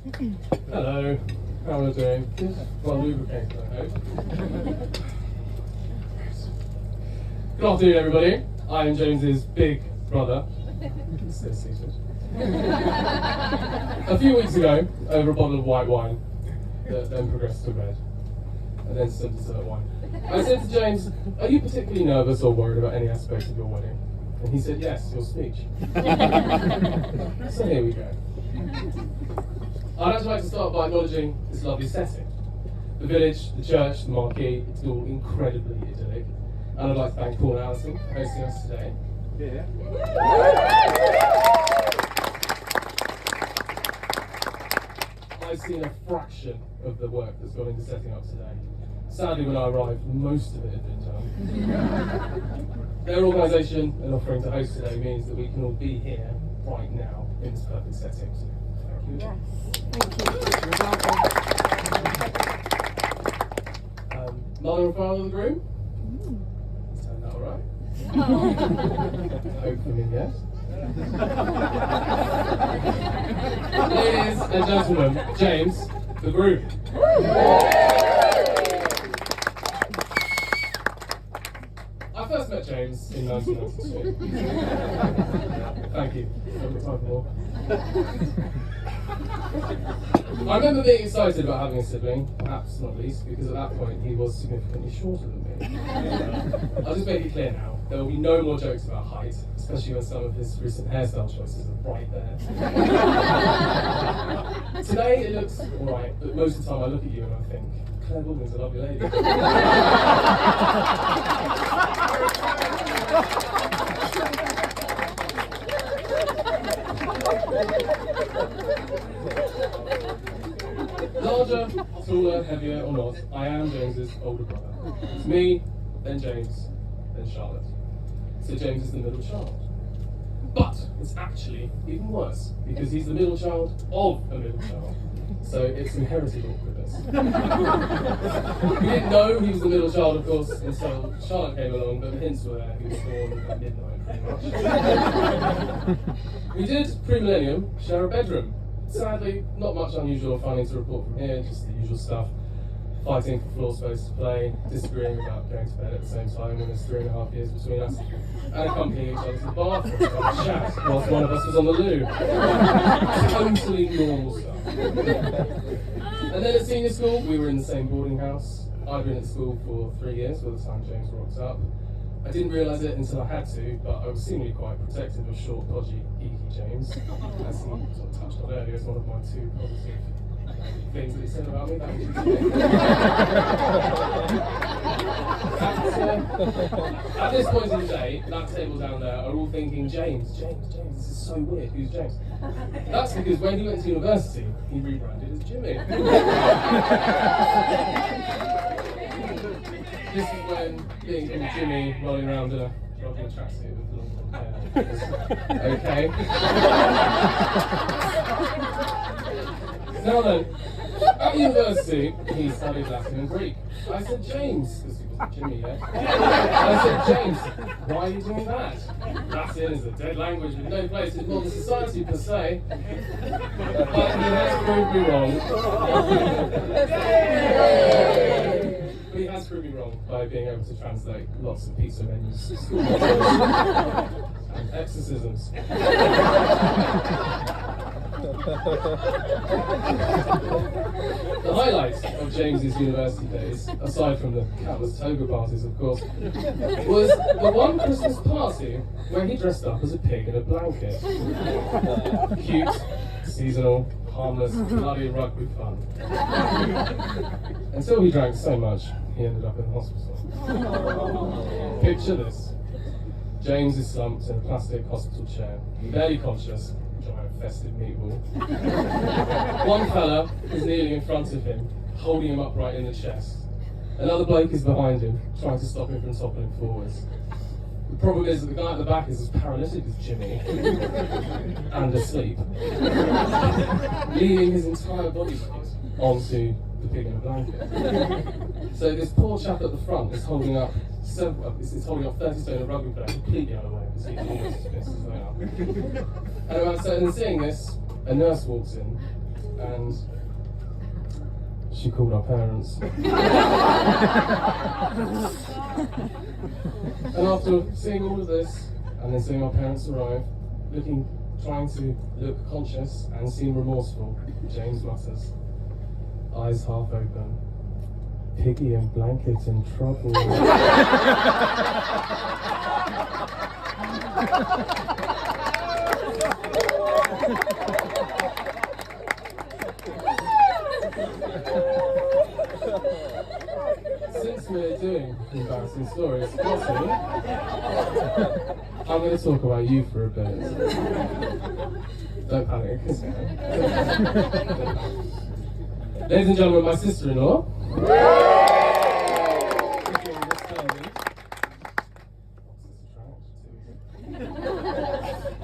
Hello, how are you doing? Well lubricated, I hope. Good afternoon, everybody. I am James's big brother. Stay seated. A few weeks ago, over a bottle of white wine, that then progressed to red, and then some dessert wine, I said to James, "Are you particularly nervous or worried about any aspect of your wedding?" And he said, "Yes, your speech." So here we go. I'd actually like to start by acknowledging this lovely setting. The village, the church, the marquee, it's all incredibly idyllic. And I'd like to thank Paul and Alison for hosting us today. Yeah. I've seen a fraction of the work that's gone into setting up today. Sadly, when I arrived, most of it had been done. Their organisation and offering to host today means that we can all be here right now in this perfect setting. So thank you. Yes, thank you. Mother and father of the groom? Sound that alright? Hopefully, yes. Ladies and gentlemen, James, the groom. I first met James in 1992. Thank you. Have a time for more. I remember being excited about having a sibling, perhaps not least because at that point he was significantly shorter than me. I'll just make it clear now, there will be no more jokes about height, especially when some of his recent hairstyle choices are right there. Today it looks alright, but most of the time I look at you and I think, Claire Baldwin's a lovely lady. Larger, taller, heavier or not, I am James's older brother. It's me, then James, then Charlotte. So James is the middle child. But it's actually even worse, because he's the middle child of a middle child. So it's inherited awkwardness. We didn't know he was the middle child, of course, until Charlotte came along, but the hints were there. He was born at midnight, pretty much. We did, pre-millennium, share a bedroom. Sadly, not much unusual or funny to report from here, just the usual stuff. Fighting for floor space to play, disagreeing about going to bed at the same time when there's 3.5 years between us, and accompanying each other to the bathroom to have a chat whilst one of us was on the loo. Totally normal stuff. And then at senior school, we were in the same boarding house. I'd been at school for 3 years by the time James rocked up. I didn't realise it until I had to, but I was seemingly quite protective of short, podgy, geeky James. As he sort of touched on earlier, it's one of my two positive things that he said about me. At this point in the day, that table down there are all thinking, James, this is so weird, who's James? That's because when he went to university, he rebranded as Jimmy. This is when being called Jimmy, rolling around in a rocking tracksuit with long hair was okay. Now then, at university, he studied Latin and Greek. I said, James, because he wasn't Jimmy yet. I said, James, why are you doing that? Latin is a dead language with no place in modern society per se. But he has proved me wrong. But he has proved me wrong by being able to translate lots of pizza menus, school mottos, and exorcisms. The highlight of James's university days, aside from the countless toga parties of course, was the one Christmas party where he dressed up as a pig in a blanket. Cute, seasonal, harmless, bloody rugby fun. Until he drank so much, he ended up in hospital. Picture this. James is slumped in a plastic hospital chair, barely conscious, giant festive meatball. One fella is kneeling in front of him, holding him upright in the chest. Another bloke is behind him, trying to stop him from toppling forwards. The problem is that the guy at the back is as paralytic as Jimmy, and asleep, leaning his entire body weight onto the pig in a blanket. So this poor chap at the front is holding up 30 stone of rugby player completely unaware because he almost missed his way up. And seeing this, a nurse walks in, and she called our parents. And after seeing all of this, and then seeing our parents arrive, trying to look conscious and seem remorseful, James mutters, eyes half open, "Piggy and Blanket in trouble." Since we're doing embarrassing stories, Lottie, I'm going to talk about you for a bit. Don't panic. Ladies and gentlemen, my sister-in-law.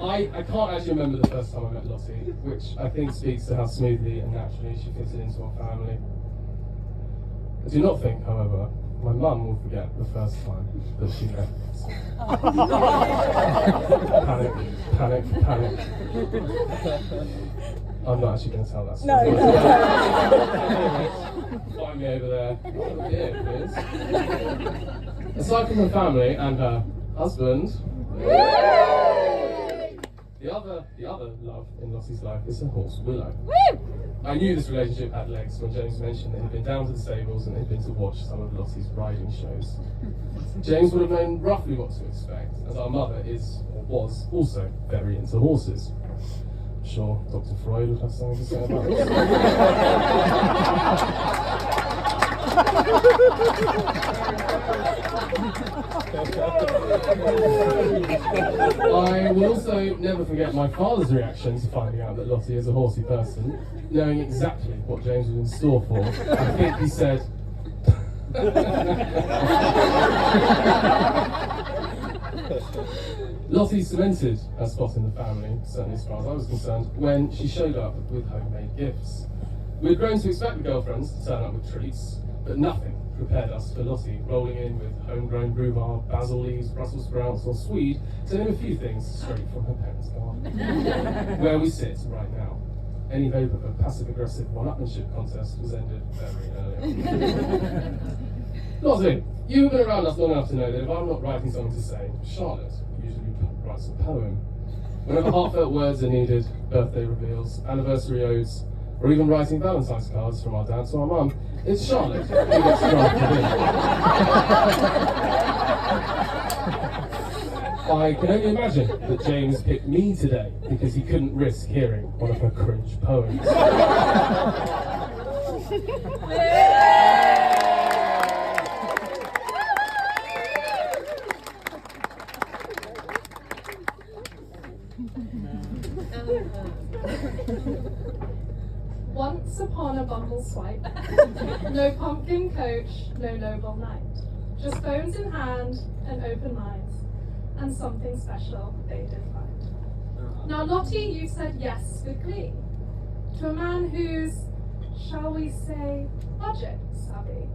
I can't actually remember the first time I met Lottie, which I think speaks to how smoothly and naturally she fitted into our family. I do not think, however, my mum will forget the first time that she met us. Panic. I'm not actually going to tell that story. No. Find me over there. Oh dear, please. Aside from her family and her husband, the other love in Lottie's life is her horse, Willow. Woo! I knew this relationship had legs when James mentioned that he'd been down to the stables and they'd been to watch some of Lottie's riding shows. James would have known roughly what to expect, as our mother is, or was, also very into horses. I'm sure Dr. Freud would have something to say about this. I will also never forget my father's reaction to finding out that Lottie is a horsey person, knowing exactly what James was in store for. I think he said, Lottie cemented her spot in the family, certainly as far as I was concerned, when she showed up with homemade gifts. We had grown to expect the girlfriends to turn up with treats, but nothing prepared us for Lottie rolling in with homegrown rhubarb, basil leaves, Brussels sprouts, or swede, to name a few things straight from her parents' garden. Where we sit right now, any hope of a passive-aggressive one-upmanship contest was ended very early. Lottie, you've been around us long enough to know that if I'm not writing something to say, Charlotte usually writes a poem. Whenever heartfelt words are needed, birthday reveals, anniversary odes, or even writing Valentine's cards from our dad to our mum, it's Charlotte who gets drafted in. I can only imagine that James picked me today because he couldn't risk hearing one of her cringe poems. Once upon a bumble swipe, no pumpkin coach, no noble knight, just phones in hand and open minds, and something special they did find. Now Lottie, you said yes with glee, to a man who's, shall we say, budget savvy.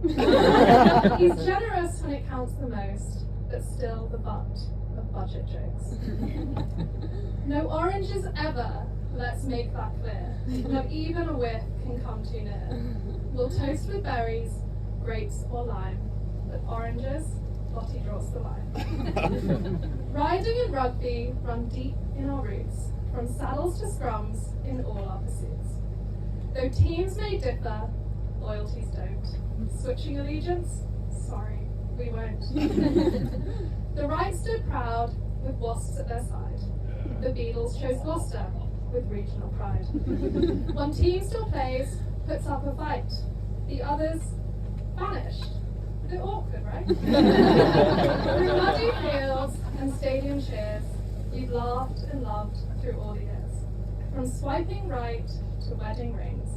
He's generous when it counts the most, but still the butt of budget jokes. No oranges ever, let's make that clear. Not even a whiff can come too near. We'll toast with berries, grapes or lime, but oranges, Lottie draws the line. Riding and rugby run deep in our roots, from saddles to scrums in all our pursuits. Though teams may differ, loyalties don't. Switching allegiance? Sorry, we won't. The right stood proud with wasps at their side. The Beatles chose Gloucester with regional pride. One team still plays, puts up a fight. The others vanished. A bit awkward, right? Through muddy fields and stadium cheers, you've laughed and loved through all the years. From swiping right to wedding rings,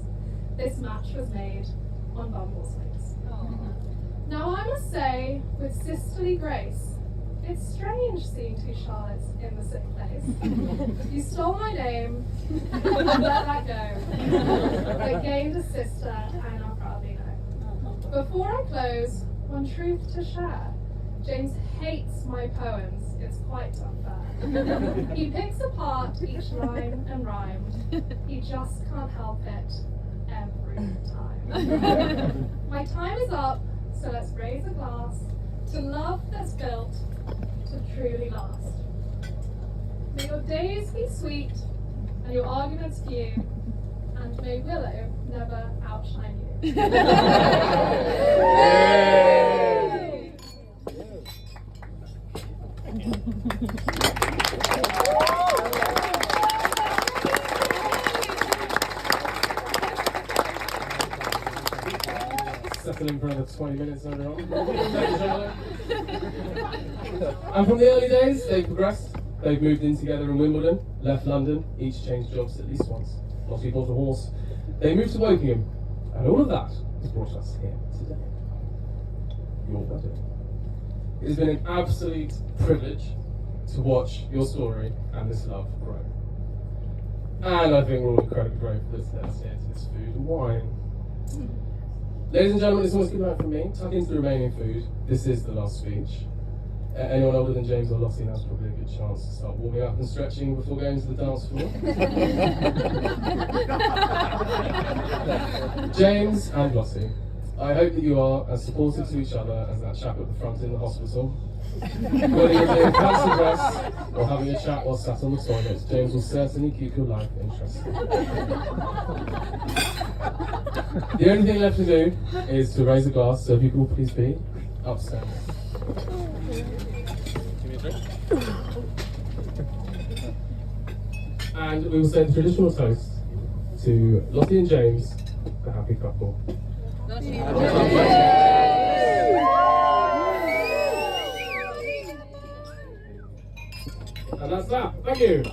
this match was made on Bumble swings. Now I must say, with sisterly grace, it's strange seeing two Charlottes in the same place. You stole my name, let that go, but gained a sister I now proudly know. Before I close, one truth to share. James hates my poems, it's quite unfair. He picks apart each line and rhyme. He just can't help it, every time. My time is up, so let's raise a glass to love that's built to truly last. May your days be sweet and your arguments few, and may Willow never outshine you. Settling for another 20 minutes later on. And from the early days, they've progressed. They've moved in together in Wimbledon, left London, each changed jobs at least once. Lottie bought a horse. They moved to Wokingham, and all of that has brought us here today. Your wedding. It has been an absolute privilege to watch your story and this love grow. And I think we're all incredibly grateful that it's here to this food and wine. Ladies and gentlemen, it's always good night from me. Tuck into the remaining food. This is the last speech. Anyone older than James or Lottie, now's probably a good chance to start warming up and stretching before going to the dance floor. James and Lottie, I hope that you are as supportive to each other as that chap at the front in the hospital. Whether you're doing fancy dress or having a chat while sat on the toilet, James will certainly keep your life interesting. The only thing left to do is to raise a glass, so if you could all please be upstanding. And we will say the traditional toast to Lottie and James, the happy couple. Lottie and And that's that. Thank you.